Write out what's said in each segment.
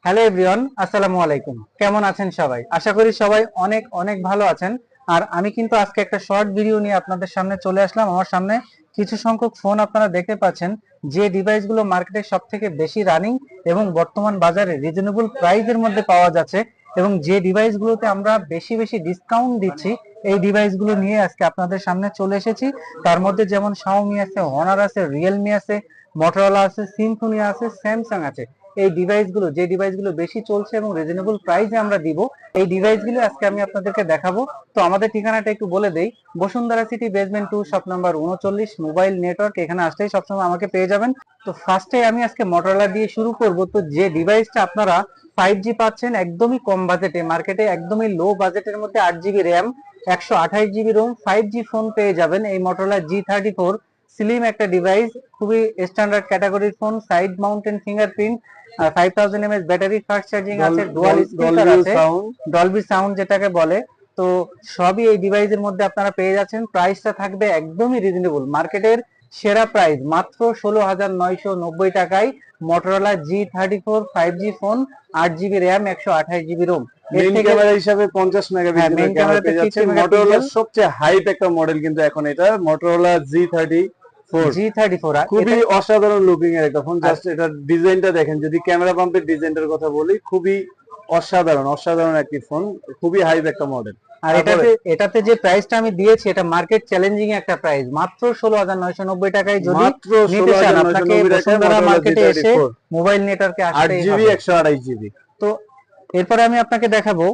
Hello everyone, আসসালামু আলাইকুম। কেমন আছেন সবাই? আশা করি সবাই অনেক অনেক ভালো আছেন। আর আমি কিন্তু আজকে একটা শর্ট ভিডিও নিয়ে আপনাদের সামনে চলে আসলাম। আমার সামনে কিছু সংখ্যক ফোন আপনারা দেখতে পাচ্ছেন, যে ডিভাইসগুলো মার্কেটে সব থেকে বেশি রানিং এবং বর্তমান বাজারে রিজনেবল প্রাইসের মধ্যে পাওয়া যাচ্ছে, এবং যে ডিভাইসগুলোতে আমরা বেশি বেশি ডিসকাউন্ট দিচ্ছি, এই ডিভাইসগুলো নিয়ে আজকে আপনাদের সামনে চলে এসেছি। তার মধ্যে যেমন শাওমি আছে, হনার আছে, রিয়েলমি আছে, মটোরোলা আছে, সিম্ফনি আছে, স্যামসাং আছে। এই ডিভাইসগুলো, যে ডিভাইসগুলো বেশি চলছে এবং রিজনেবল প্রাইসে আমরা দিব, এই ডিভাইসগুলো আজকে আমি আপনাদেরকে দেখাবো। তো আমাদের ঠিকানাটা একটু বলে দেই। Bashundhara city basement 2 shop number 39, mobile network. এখানে আসলেই সবসময় আমাকে পেয়ে যাবেন। তো ফার্স্টে আমি আজকে মটোরোলা দিয়ে শুরু করব। তো যে ডিভাইসটা আপনারা 5G পাচ্ছেন একদমই কম বাজেটে, মার্কেটে একদমই লো বাজেটের মধ্যে, 8GB RAM, 128GB Rome, 5G phone পেয়ে যাবেন। এই মটোরোলা G34 স্লিম একটা ডিভাইস, খুবই স্ট্যান্ডার্ড ক্যাটাগরির phone, side mounted fingerprint, 5000 mAh battery, fast charging আছে, ডুয়াল স্পিকার আছে, ডলবি সাউন্ড যেটাকে বলে। তো সবই এই ডিভাইসের মধ্যে আপনারা পেয়ে যাচ্ছেন। প্রাইসটা থাকবে একদমই রিজনেবল, মার্কেটের সেরা প্রাইস মাত্র 16,990 টাকায় Motorola G34 5G phone, 8GB RAM, 128GB ROM. Main camera হিসাবে 50 মেগাপিক্সেলের মেইন ক্যামেরা পেয়ে যাচ্ছেন। মোটরোলার সবচেয়ে হাইপ একটা মডেল কিন্তু এখন এটা মোটরোলা G34 খুবই অসাধারণ লুকিং এর একটা ফোন। জাস্ট এটা ডিজাইনটা দেখেন, যদি ক্যামেরা পাম্পের ডিজাইনটার কথা বলি, খুবই অসাধারণ একটি ফোন, খুবই হাইপ একটা মডেল। আর এটাতে যে প্রাইসটা আমি দিয়েছি, এটা মার্কেট চ্যালেঞ্জিং একটা প্রাইস, মাত্র 16,990 টাকায়। যদি নিতে চান, আপনাকে বসুন্ধরা মার্কেটে এসে মোবাইল নেটওয়ার্কে আসতে হবে। 8GB 128GB। তো এরপরে আমি আপনাকে দেখাবো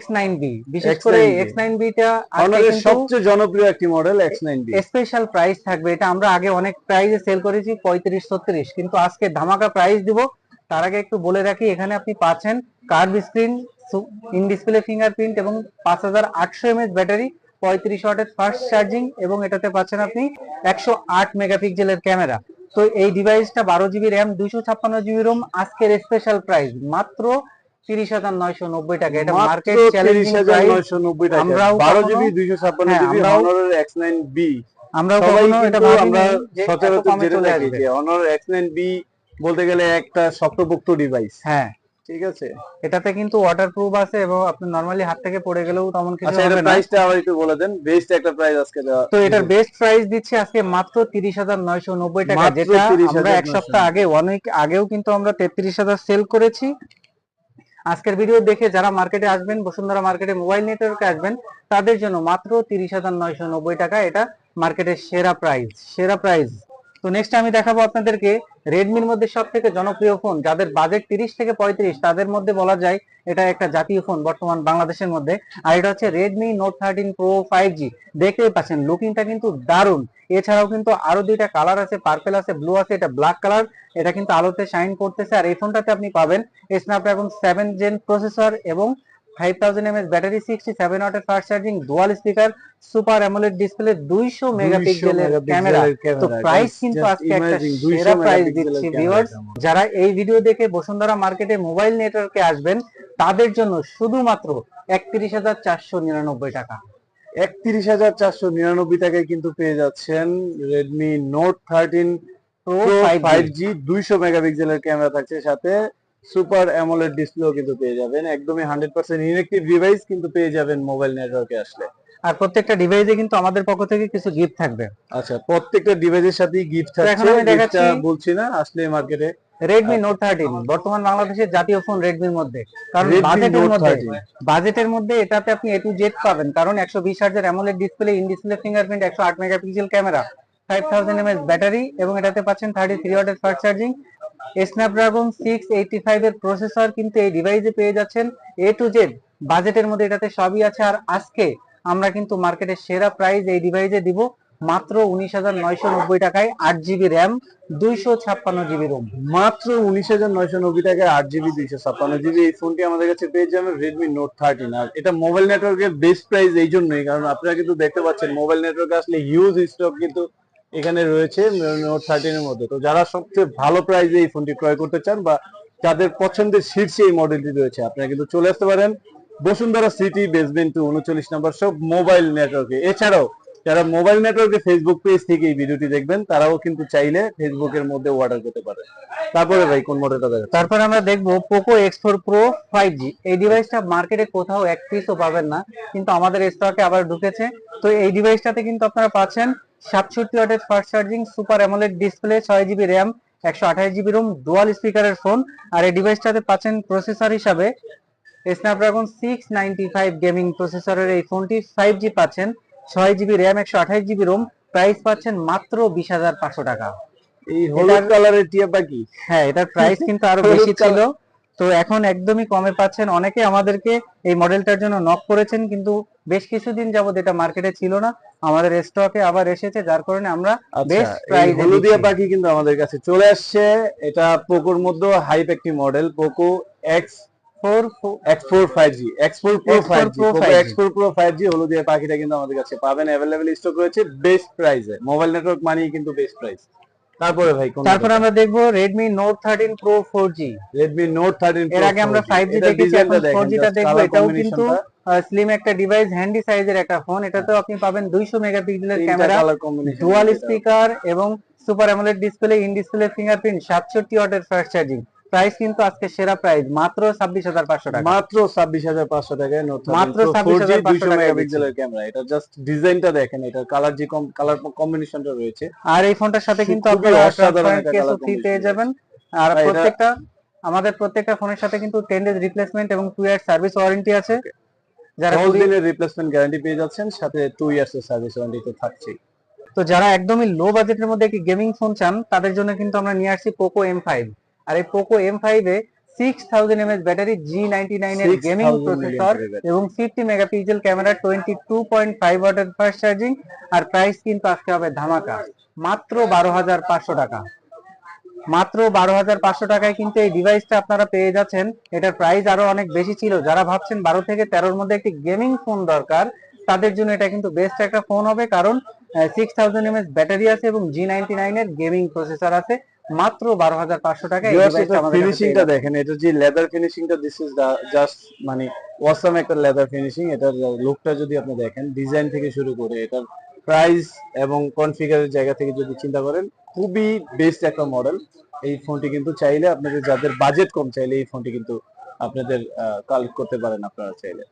X9B। বিশেষ করে X9B টা অনারের সবচেয়ে জনপ্রিয় একটি মডেল। X9B স্পেশাল প্রাইস থাকবে। এটা আমরা আগে অনেক প্রাইসে সেল করেছি, 35-36, কিন্তু আজকে ধামাকা প্রাইস দিব। তার আগে একটু বলে রাখি, এখানে আপনি পাচ্ছেন curve screen, in display fingerprint এবং 5800 mAh ব্যাটারি, 35 ওয়াটের ফাস্ট চার্জিং, এবং এটাতে পাচ্ছেন আপনি 108 মেগাপিক্সেলের ক্যামেরা। তো এই ডিভাইসটা 12GB র্যাম, 256GB রোম, আজকের স্পেশাল প্রাইস মাত্র 30,990 টাকা। এটা মার্কেট চ্যালেঞ্জিং প্রাইস। 30,990 টাকা, 12GB 256GB Honor X9B। আমরা কখনো এটা ভাবিনি যে সচরাচর যেটা দেখি যে Honor X9B বলতে গেলে একটা শক্তপোক্ত ডিভাইস। হ্যাঁ, ঠিক আছে। এটাতে কিন্তু ওয়াটারপ্রুফ আছে, এবং আপনি নরমালি হাত থেকে পড়ে গেলেও তেমন কিছু হবে না। আচ্ছা, এর প্রাইসটা আবার একটু বলে দেন। বেস্ট একটা প্রাইস আজকে দেওয়া। তো এটার বেস্ট প্রাইস দিচ্ছি আজকে মাত্র 30,990 টাকা, যেটা আমরা এক সপ্তাহ আগে, অনেক আগেও কিন্তু আমরা 33,000 সেল করেছি। আজকের ভিডিও দেখে যারা মার্কেটে আসবেন, বসুন্ধরা মার্কেটে মোবাইল নেটওয়ার্কে আসবেন, তাদের জন্য মাত্র 30,990 টাকা। এটা মার্কেটের সেরা প্রাইস। তো নেক্সট আমি দেখাবো আপনাদেরকে রেডমির মধ্যে সব থেকে জনপ্রিয় ফোন, যাদের বাজেট 30 থেকে 35, তাদের মধ্যে বলা যায় এটা একটা জাতীয় ফোন বর্তমান বাংলাদেশের মধ্যে। আর এটা হচ্ছে রেডমি নোট 13 প্রো 5G। দেখতেই পাচ্ছেন লুকিংটা কিন্তু দারুণ। এছাড়াও কিন্তু আরো দুইটা কালার আছে, পার্পল আছে, ব্লু আছে, এটা ব্ল্যাক কালার। এটা কিন্তু আলোতে শাইন করতেছে। আর এই ফোনটাতে আপনি পাবেন স্ন্যাপড্রাগন 7 জেন প্রসেসর এবং 5000 mAh ব্যাটারি, 67 ওয়াটের fast charging, dual speaker, super AMOLED display, 200 মেগাপিক্সেলের ক্যামেরা। তো প্রাইস কিন্তু আজকে একটা সেরা প্রাইস দিচ্ছি ভিউয়ার্স। যারা এই ভিডিও দেখে বসুন্ধরা মার্কেটে মোবাইল নেটওয়ার্কে আসবেন, তাদের জন্য শুধুমাত্র 31,499 টাকা। 31,499 টাকায় কিন্তু পেয়ে যাচ্ছেন রেডমি নোট 13 প্রো 5G। 200 মেগাপিক্সেলের ক্যামেরা থাকছে, সাথে সুপার অ্যামোলেড ডিসপ্লেও কিন্তু পেয়ে যাবেন। একদমই 100% ইনঅ্যাক্টিভ ডিভাইস কিন্তু পেয়ে যাবেন মোবাইল নেটওয়ার্কে আসলে। আর প্রত্যেকটা ডিভাইসে কিন্তু আমাদের পক্ষ থেকে কিছু গিফট থাকবে। আচ্ছা, প্রত্যেকটা ডিভাইসের সাথেই গিফট থাকছে। এখন আমি দেখাচ্ছি, বলছি না, আসলে মার্কেটে রেডমি নোট 13 বর্তমান বাংলাদেশের জাতীয় ফোন রেডমির মধ্যে। কারণ বাজেটের মধ্যে এটাতে আপনি A to Z পাবেন। কারণ 120 হার্জের AMOLED display, in display fingerprint, 108 megapixel camera, 5000 mAh battery, এবং এটাতে পাচ্ছেন 33 ওয়াটের ফাস্ট চার্জিং, স্ন্যাপড্রাগন 685 এর প্রসেসর কিন্তু এই ডিভাইসে পেয়ে যাচ্ছেন। A to Z বাজেটের মধ্যে এটাতে সবই আছে। আর আজকে আমরা কিন্তু মার্কেটের সেরা প্রাইস এই ডিভাইসে দিব মাত্র 19,990 টাকায়, 8GB র্যাম, 256GB রোম। মাত্র 19,990 টাকায় 8GB 256GB এই ফোনটি আমাদের কাছে পেয়ে যাবেন রেডমি নোট 13। আর এটা মোবাইল নেটওয়ার্কের বেস্ট প্রাইস এই জন্যই, কারণ আপনারা কিন্তু দেখতে পাচ্ছেন মোবাইল নেটওয়ার্কে আসলে হিউজ স্টক কিন্তু এখানে রয়েছে নোট 13 এর মধ্যে। তো যারা সবচেয়ে ভালো প্রাইসে এই ফোনটি ক্রয় করতে চান বা যাদের পছন্দের শীর্ষে এই মডেলটি রয়েছে, আপনারা কিন্তু চলে আসতে পারেন বসুন্ধরা সিটি বেসমেন্ট 2 39 নম্বর শপ মোবাইল নেটওয়ার্কে। এছাড়াও যারা মোবাইল নেটওয়ার্কে ফেসবুক পেজ থেকে এই ভিডিওটি দেখবেন তারাও কিন্তু চাইলে ফেসবুকের মধ্যে অর্ডার করতে পারে। তারপরে ভাই কোন মডেলটা দেখাচ্ছেন? তারপর আমরা দেখবো পোকো X4 Pro 5G। এই ডিভাইসটা মার্কেটে কোথাও এক পিসও পাবেন না, কিন্তু আমাদের স্টকে আবার ঢুকেছে। তো এই ডিভাইসটাতে কিন্তু আপনারা পাচ্ছেন 67 ওয়াটের fast charging, super AMOLED display, 6GB RAM, 128GB ROM, dual স্পিকারের ফোন। আর এই ডিভাইসটাতে পাচ্ছেন প্রসেসর হিসাবে স্ন্যাপড্রাগন 695 গেমিং প্রসেসরের এই ফোনটি। 5G পাচ্ছেন, 6GB RAM, 128GB Rome. Price পাচ্ছেন মাত্র 20,500 টাকা। এই হলুদ কালারের টিয়া পাখি। হ্যাঁ, এটার প্রাইস কিন্তু আরো বেশি ছিল, তো এখন একদমই কমে পাচ্ছেন। অনেকে আমাদেরকে এই মডেলটার জন্য নক করেছেন, কিন্তু বেশ কিছুদিন যাবত এটা মার্কেটে ছিল না, আমাদের স্টকে আবার এসেছে, যার কারণে আমরা বেস্ট প্রাইস হলুদিয়া পাখি কিন্তু আমাদের কাছে চলে আসছে। এটা পোকোর মধ্যে হাইপ একটি model, Poco X4 5G, X4 Pro 5G, Poco X4 Pro 5G Haludia পাখিটা কিন্তু আমাদের কাছে পাবেন, अवेलेबल স্টক রয়েছে বেস্ট প্রাইসে। মোবাইল নেটওয়ার্ক মানেই কিন্তু বেস্ট প্রাইস। তারপরে ভাই তারপর আমরা দেখবো Redmi Note 13 Pro 4G। Redmi Note 13 Pro, এর আগে আমরা 5G দেখেছি, এখন 4G টা দেখবো। এটাও কিন্তু স্লিম একটা ডিভাইস, হ্যান্ডি সাইজের একটা ফোন। এটাতেও আপনি পাবেন 200 মেগাপিক্সেলের ক্যামেরা, ডুয়াল স্পিকার এবং super AMOLED display, in display fingerprint, 67 ওয়াটের ফাস্ট চার্জিং। প্রাইস কিন্তু আজকে সেরা প্রাইস মাত্র 26,500 টাকা। মাত্র 26,500 টাকায় Note 13 মাত্র Pro 4G 26,500 200 মেগাপিক্সেলের ক্যামেরা। এটা জাস্ট ডিজাইনটা দেখেন, এটা কালার যে কালার কম্বিনেশনটা রয়েছে। আর এই ফোনটার সাথে কিন্তু খুবই আপনারা অসাধারণ ট্রান্সপারেন্ট একটা কেসও কালার ফ্রি পেয়ে কম্বিনেশন যাবেন। আর আমাদের প্রত্যেকটা ফোনের সাথে কিন্তু 10 ডেজ রিপ্লেসমেন্ট এবং 2 ইয়ার সার্ভিস ওয়ারেন্টি আছে। যারা 10 দিনের রিপ্লেসমেন্ট গ্যারান্টি পেয়ে যাচ্ছেন, সাথে 2 ইয়ার্স এর সার্ভিস ওয়ারেন্টি তো থাকছেই। তো যারা একদমই লো বাজেটের মধ্যে একটি গেমিং ফোন চান, তাদের জন্য কিন্তু আমরা নিয়ে আসছি পোকো M5। আর এই পোকো M5 এ 6000 mAh ব্যাটারি, G99 এর গেমিং প্রসেসর এবং 50 মেগাপিক্সেল ক্যামেরা, 22.5 ওয়াটের ফাস্ট চার্জিং। আর প্রাইস কিন্তু আজকে হবে ধামাকা, মাত্র 12,500 টাকা। মাত্র 12,500 টাকায় কিন্তু এই ডিভাইসটা আপনারা পেয়ে যাচ্ছেন। এটার প্রাইস আরো অনেক বেশি ছিল। যারা ভাবছেন 12 থেকে 13-র মধ্যে একটি গেমিং ফোন দরকার, তাদের জন্য এটা কিন্তু বেস্ট একটা ফোন হবে, কারণ 6000 mAh ব্যাটারি আছে এবং G99 এর গেমিং প্রসেসর আছে। মাত্র 12,500 টাকায় এই ডিভাইসটা আমাদের কাছে ফিনিশিংটা দেখেন, এটা যে লেদার ফিনিশিংটা, দিস ইজ জাস্ট মানে অসাম একটা লেদার ফিনিশিং। এটার লুকটা যদি আপনি দেখেন, ডিজাইন থেকে শুরু করে এটার প্রাইস এবং কনফিগারের জায়গা থেকে যদি চিন্তা করেন, খুবই বেস্ট একটা মডেল। এই ফোনটি কিন্তু চাইলে আপনাদের, যাদের বাজেট কম, চাইলে এই ফোনটি কিন্তু আপনাদের কালেক্ট করতে পারেন আপনারা চাইলে।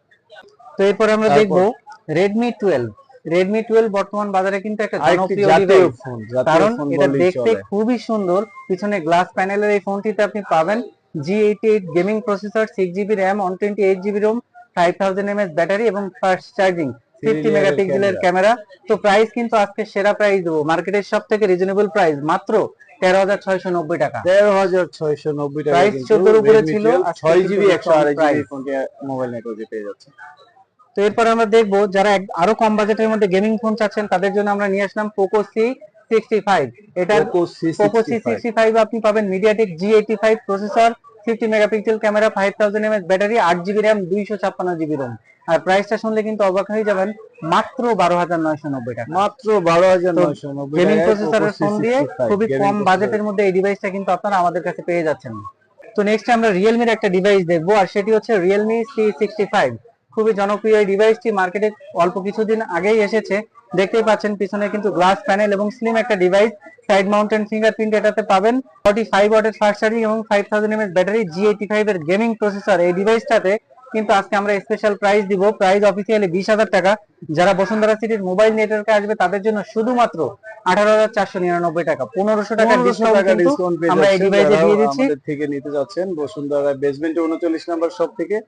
তো এরপর আমরা দেখবো Redmi 12। Redmi 12 বর্তমান বাজারে কিন্তু একটা জনপ্রিয় ডিভাইস, কারণ এটা দেখতে খুবই সুন্দর। পিছনে গ্লাস প্যানেলের এই ফোনটিতে আপনি পাবেন G88 gaming processor, 6GB RAM, 128GB ROM, 5000 mAh battery এবং ফাস্ট চার্জিং, 50 মেগাপিক্সেলের ক্যামেরা। তো প্রাইস কিন্তু আজকে সেরা প্রাইস দেবো, মার্কেটের সব থেকে রিজনেবল প্রাইস, মাত্র 13,690 টাকা। 13,690 টাকা। প্রাইস 14 উপরে ছিল, 6GB 128GB ফোনটি মোবাইল নেটওয়ার্কে পেয়ে যাচ্ছে। তো এরপর আমরা দেখবো যারা আরো কম বাজেটের মধ্যে গেমিং ফোন চাচ্ছেন, তাদের জন্য আমরা নিয়ে আসলাম পোকো C65। এটার পোকো C65 আপনি পাবেন MediaTek G85 processor, 50 megapixel camera, 5000 mAh battery, 8GB RAM, 256GB ROM. আর প্রাইসটা শুনলে কিন্তু অবাক হয়ে যাবেন, মাত্র 12,990 টাকা। মাত্র 12,990 গেমিং প্রসেসরের ফোন দিয়ে খুবই কম বাজেটের মধ্যে এই ডিভাইসটা কিন্তু আপনারা আমাদের কাছে পেয়ে যাচ্ছেন। তো নেক্সট আমরা রিয়েলমির একটা ডিভাইস দেখবো, আর সেটি হচ্ছে Realme C65। খুবই জনপ্রিয় এই ডিভাইসটি, মার্কেটে অল্প কিছুদিন আগেই এসেছে। দেখতেই পাচ্ছেন পিছনে কিন্তু গ্লাস প্যানেল এবং স্লিম একটা ডিভাইস, সাইড মাউন্টেন ফিঙ্গারপ্রিন্ট এটাতে পাবেন, 45 ওয়াটের ফাস্ট চার্জিং এবং 5000 mAh ব্যাটারি, G85 এর গেমিং প্রসেসর। এই ডিভাইসটাতে কিন্তু আজকে আমরা স্পেশাল প্রাইস দিব, প্রাইস অফিসিয়ালি 20,000 টাকা। যারা বসুন্ধরা সিটির মোবাইল নেটওয়ার্কে আসবে তাদের জন্য শুধুমাত্র 18,499 টাকা, 1500 টাকা ডিসকাউন্ট আমরা এই ডিভাইসে দিয়ে দিচ্ছি। আমাদের থেকে নিতে যাচ্ছেন বসুন্ধরা বেসমেন্টে 39 নাম্বার শপ থেকে,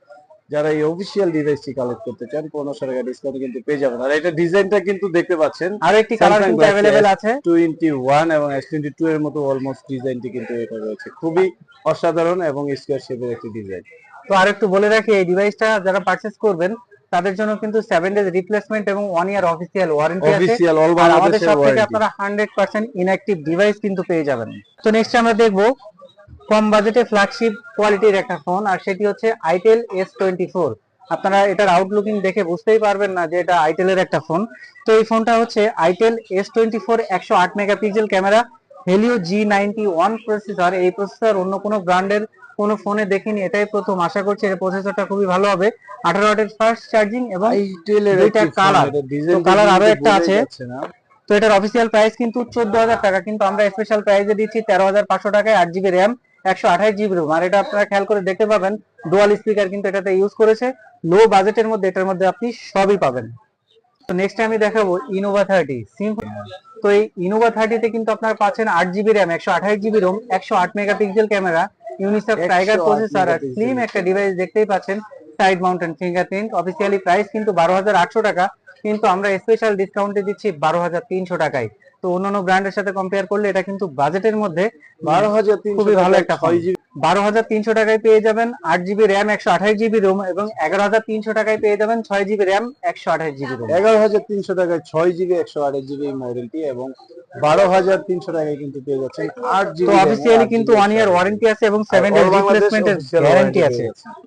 যারা এই অফিশিয়াল ডিভাইসটি কালেক্ট করতে চান, 1500 টাকা ডিসকাউন্ট কিন্তু পেয়ে যাবেন। আর এটা ডিজাইনটা কিন্তু দেখতে পাচ্ছেন, আর একটি কালার কিন্তু अवेलेबल আছে, 21 এবং S22 এর মতো অলমোস্ট ডিজাইনটি কিন্তু এটা রয়েছে। খুবই অসাধারণ এবং স্কয়ার শেপের একটি ডিজাইন। তো আরেকটু বলে রাখি, এই ডিভাইসটা যারা পারচেজ করবেন তাদের জন্য কিন্তু 7 ডেজ রিপ্লেসমেন্ট এবং 1 ইয়ার অফিসিয়াল ওয়ারেন্টি আছে। আর আমাদের সব থেকে আপনারা 100% ইনঅ্যাক্টিভ ডিভাইস কিন্তু পেয়ে যাবেন। তো নেক্সট আমরা দেখবো কম বাজেটে ফ্ল্যাগশিপ কোয়ালিটির একটা ফোন, আর সেটি হচ্ছে আইটেল S24। আপনারা এটার আউটলুকিং দেখে বুঝতেই পারবেন না যে এটা আইটেলের একটা ফোন। তো এই ফোনটা হচ্ছে itel S24, 108 megapixel camera, Helio G91 processor. এই প্রসেসর অন্য কোনো ব্র্যান্ডের কোনো ফোনে দেখিনি, এটাই প্রথম। আশা করছি এর প্রসেসরটা খুবই ভালো হবে। 18 ওয়াটের ফাস্ট চার্জিং এবং দুইটা কালার, তো কালার আরো একটা আছে। তো এটার অফিসিয়াল প্রাইস কিন্তু 14,000 টাকা, কিন্তু আমরা স্পেশাল প্রাইসে দিচ্ছি 13,500 টাকায়। 8 জিবি র্যাম, 128 জিবি রোম। আর এটা আপনারা খেয়াল করে দেখতে পাবেন ডুয়াল স্পিকার কিন্তু এটাতে ইউজ করেছে। লো বাজেটের মধ্যে এটার মধ্যে আপনি সবই পাবেন। তো নেক্সট আমি দেখাবো ইনোভা 30 সিম্পল। তো এই ইনোভা 30 তে কিন্তু আপনারা পাচ্ছেন 8 GB RAM, 128 GB ROM, 108 megapixel camera, Unisoc Tiger processor আর স্লিম একটা ডিভাইস দেখতেই পাচ্ছেন, side mounted fingerprint. Officially price কিন্তু 12,800 টাকা, কিন্তু আমরা স্পেশাল ডিসকাউন্টে দিচ্ছি 12,300 টাকায়। তো অন্যান্য ব্র্যান্ডের সাথে কম্পেয়ার করলে এটা কিন্তু বাজেটের মধ্যে 12,300 খুবই ভালো একটা ফোন। 6GB 12,300 টাকায় পেয়ে যাবেন 8 জিবি র্যাম, 128 জিবি রোম এবং 11,300 টাকায় পেয়ে যাবেন 6 জিবি র্যাম, 128 জিবি রোম। 11,300 টাকায় 6GB 128GB মডেলটি, এবং 12,300 টাকায় কিন্তু পেয়ে যাচ্ছেন 8GB। তো অফিসিয়ালি কিন্তু 1 ইয়ার ওয়ারেন্টি আছে এবং 7 ডেজ রিপ্লেসমেন্টের গ্যারান্টি আছে।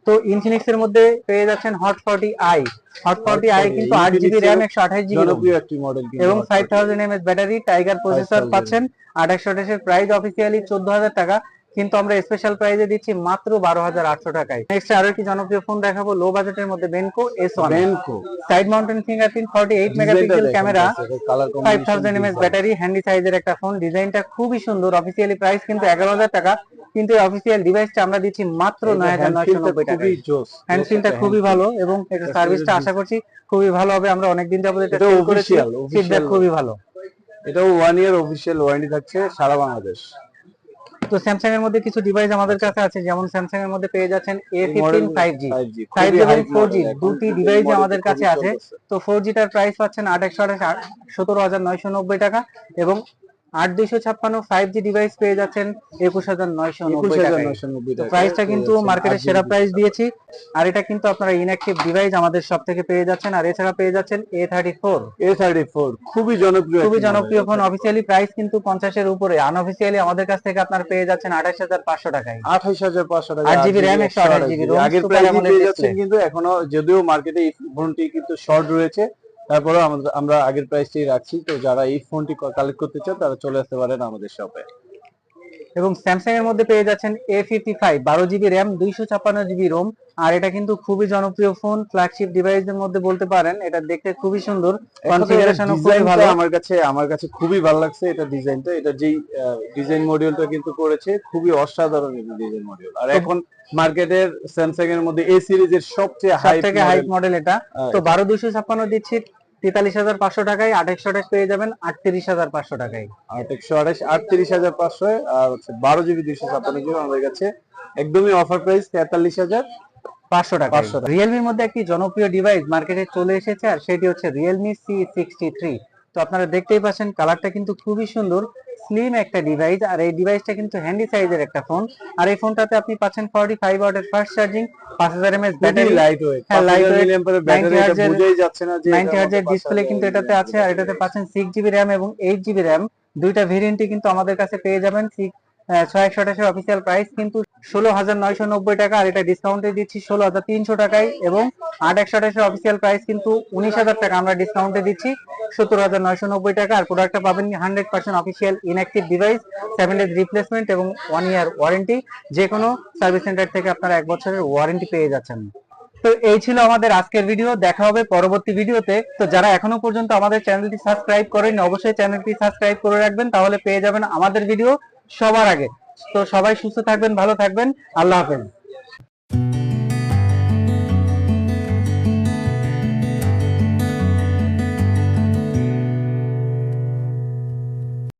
তো ইনফিনিক্স এর মধ্যে পেয়ে যাচ্ছেন হট 40i। হট 40i কিন্তু 8 জিবি র্যাম, 128 জিবি রোম জনপ্রিয় একটি মডেল এবং 5000 mAh ব্যাটারি, টাইগার প্রসেসর পাচ্ছেন। 2800 এর প্রাইস অফিসিয়ালি 14,000 টাকা, কিন্তু আমরা স্পেশাল প্রাইসে দিচ্ছি মাত্র 12,800 টাকায়। নেক্সট আরো একটি জনপ্রিয় ফোন দেখাবো লো বাজেটের মধ্যে, Benco S1। Side mounted fingerprint, 48 megapixel camera, 5000 mAh battery, handy সাইজের একটা ফোন। ডিজাইনটা খুবই সুন্দর। অফিসিয়ালি প্রাইস কিন্তু 11,000 টাকা, কিন্তু অফিসিয়াল ডিভাইসটা আমরা দিচ্ছি মাত্র 9,990 টাকায়। হ্যান্ডফিলটা খুবই ভালো এবং এটা সার্ভিসটা আশা করছি খুবই ভালো হবে। আমরা অনেকদিন যাবত এটা সেল করেছি, ফিডব্যাক খুবই ভালো। এটাও 1 ইয়ার অফিশিয়াল ওয়ারেন্টি থাকছে সারা বাংলাদেশ। তো স্যামসাং এর মধ্যে কিছু ডিভাইস আমাদের কাছে আছে, যেমন স্যামসাং এর মধ্যে পেয়ে যাচ্ছেন A15 5G, 5G এবং 4G দুটি ডিভাইসই আমাদের কাছে আছে। তো 4G টার প্রাইস পাচ্ছেন 17,990 টাকা এবং 8256 5G ডিভাইস পেয়ে যাচ্ছেন 21,990 টাকা। তো প্রাইসটা কিন্তু মার্কেটের সেরা প্রাইস দিয়েছি। আর এটা কিন্তু আপনারা ইনঅ্যাকটিভ ডিভাইস আমাদের সব থেকে পেয়ে যাচ্ছেন। আর এছাড়া পেয়ে যাচ্ছেন A34 খুবই জনপ্রিয় ফোন। অফিসিয়ালি প্রাইস কিন্তু 50 এর উপরে, আনঅফিসিয়ালি আমাদের কাছ থেকে আপনারা পেয়ে যাচ্ছেন 28,500 টাকায়। 28,500 টাকা, 8 জিবি র্যাম, 128 জিবি রোম। আগের প্রাইসে পেয়ে যাচ্ছেন, কিন্তু এখনো যদিও মার্কেটে এই ফোনটি কিন্তু শর্ট রয়েছে, তারপরে আমরা আগের প্রাইসটাই রাখছি। তো যারা এই ফোনটি কালেক্ট করতে চান তারা চলে আসতে পারেন আমাদের শপে। এবং স্যামসাং এর মধ্যে পেয়ে যাচ্ছেন A55 12 GB RAM, 256 GB ROM. আর এটা কিন্তু খুবই জনপ্রিয় ফোন, ফ্ল্যাগশিপ ডিভাইসের মধ্যে বলতে পারেন। এটা দেখতে খুবই সুন্দর, কনফিগারেশনও খুবই ভালো। আমার কাছে খুবই ভালো লাগছে এটা ডিজাইনটা। এটা যেই ডিজাইন মডিউলটা কিন্তু করেছে খুবই অসাধারণ ডিজাইন মডিউল। আর এখন মার্কেটের স্যামসাং এর মধ্যে এই সিরিজের সবচেয়ে হাই মডেল এটা। তো 12,256 দিচ্ছি 43,500 টাকায়, 2828 পেয়ে যাবেন 38,500 টাকায়। 38,500 আর হচ্ছে 12GB 256GB আমাদের কাছে একদমই অফার প্রাইস 43,500 টাকা। রিয়েলমির মধ্যে একটি জনপ্রিয় ডিভাইস মার্কেটে চলে এসেছে, আর সেটি হচ্ছে রিয়েলমি C63। তো আপনারা দেখতেই পাচ্ছেন কালারটা কিন্তু খুবই সুন্দর, স্লিম একটা ডিভাইস। আর এই ডিভাইসটা কিন্তু হ্যান্ডি সাইজের একটা ফোন। আর এই ফোনটাতে আপনি পাচ্ছেন 45 ওয়াটের fast charging, 5000 mAh battery, light weight, 90 হার্জের ডিসপ্লে কিন্তু এটাতে আছে। আর এটাতে পাচ্ছেন 6GB র্যাম এবং 8GB র্যাম, দুইটা ভেরিয়েন্টই কিন্তু আমাদের কাছে পেয়ে যাবেন। 6128 এর অফিসিয়াল প্রাইস কিন্তু 16,990 টাকা, আর এটা ডিসকাউন্টে দিচ্ছি 16,300 টাকায়। এবং 8128 এর অফিসিয়াল প্রাইস কিন্তু 19,000 টাকা, আমরা ডিসকাউন্টে দিচ্ছি 17,990 টাকা। আর প্রোডাক্টটা পাবেন 100% official inactive device, 7 days replacement এবং 1 ইয়ার ওয়ারেন্টি। যে কোনো সার্ভিস সেন্টার থেকে আপনারা 1 বছরের ওয়ারেন্টি পেয়ে যাচ্ছেন। তো এই ছিল আমাদের আজকের ভিডিও। দেখা হবে পরবর্তী ভিডিওতে। তো যারা এখনো পর্যন্ত আমাদের চ্যানেলটি সাবস্ক্রাইব করেননি, অবশ্যই চ্যানেলটি সাবস্ক্রাইব করে রাখবেন, তাহলে পেয়ে যাবেন আমাদের ভিডিও সবার আগে। তো সবাই সুস্থ থাকবেন, ভালো থাকবেন, আল্লাহ হাফেজ।